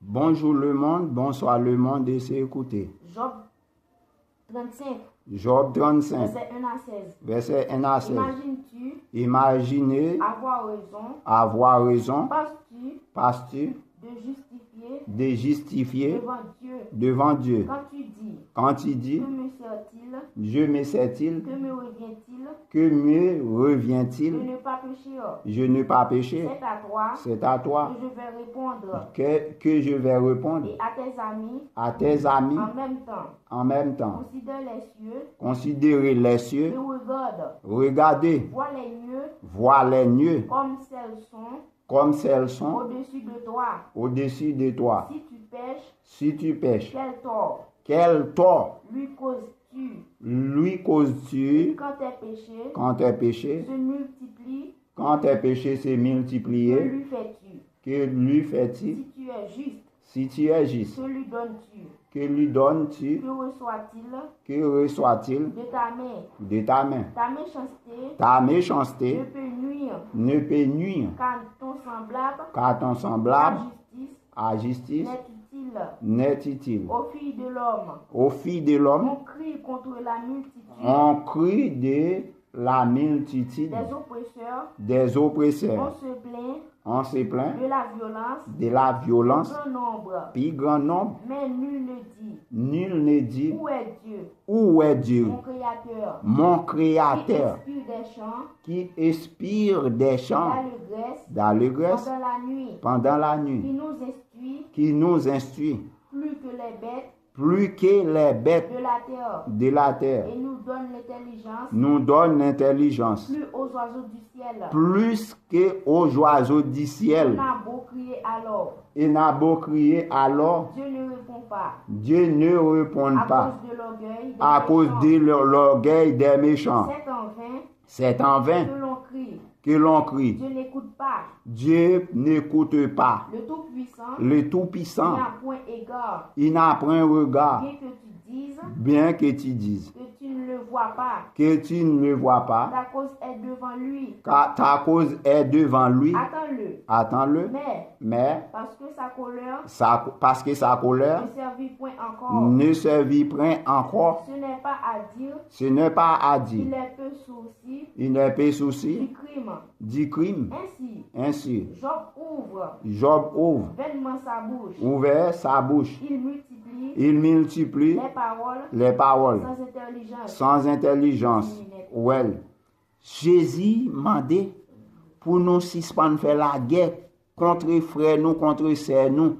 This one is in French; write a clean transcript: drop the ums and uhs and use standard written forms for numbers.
Bonjour le monde, bonsoir le monde et c'est écouté. Job 35, Job 35, verset 1 à 16. verset 1 à 16. Imagines-tu Imaginez avoir raison, avoir raison, penses-tu de justifier devant Dieu devant Dieu. quand tu dis, Quand il dit, que me je me sert-il, sert-il, que me revient-il que me de revient-il, ne pas pécher? je n'ai pas péché, C'est à toi c'est à toi que je vais répondre, que je vais répondre et à tes amis en même temps. en même temps. Considère les cieux Considérez les cieux, et regarde, regardez, vois les nueux comme celles sont au-dessus de toi. au-dessus de toi. Si tu pêches, Si tu pêches, quel tort quel tort lui causes-tu lui causes-tu quand tes péchés se multiplient? quand tes péchés se Que multiplient? lui fais-tu? Que lui fais-tu? Si tu es juste, Si tu es juste, que lui donnes-tu? que lui donnes-tu? Que reçoit-il Que reçoit-il de ta main? de ta main? Ta Ta ne méchanceté peut nuire ne peut nuire qu'à ton semblable. qu'à ton semblable. Ta justice À justice n'est utile aux filles de l'homme. aux filles de l'homme. On crie contre la multitude On crie de la multitude des oppresseurs. On se plaint de de la violence, grand nombre. puis grand nombre. Mais Nul ne dit où est Dieu, où est Dieu, mon Créateur, mon qui Créateur, inspire des chants qui expire des chants d'allégresse d'allégresse pendant la nuit, qui nous instruit plus que les bêtes de la terre, et nous donne l'intelligence, plus qu'aux oiseaux du ciel. plus qu'aux oiseaux du ciel. Et n'a beau crier alors, Dieu ne répond pas à cause de l'orgueil des méchants. C'est en vain Que l'on crie. Dieu n'écoute pas. Le Tout-Puissant, Il n'a point égard. il n'a point regard. Bien que tu dises Que tu ne le vois pas. que tu ne le vois pas, Ta cause est devant lui. car ta cause est devant lui. Attends-le. Attends-le. Mais Parce que sa colère parce que sa colère ne servit point encore. ne servit point encore, Ce n'est pas à dire. ce n'est pas à Il dire. est peu souci Il n'est pas du souci crime. du crime. Ainsi, Job ouvre ouvert sa bouche. Il multiplie Les paroles sans intelligence. Ouais. Jésus m'a dit pour nous suspendre faire la guerre contre frères nous, contre sœurs nous.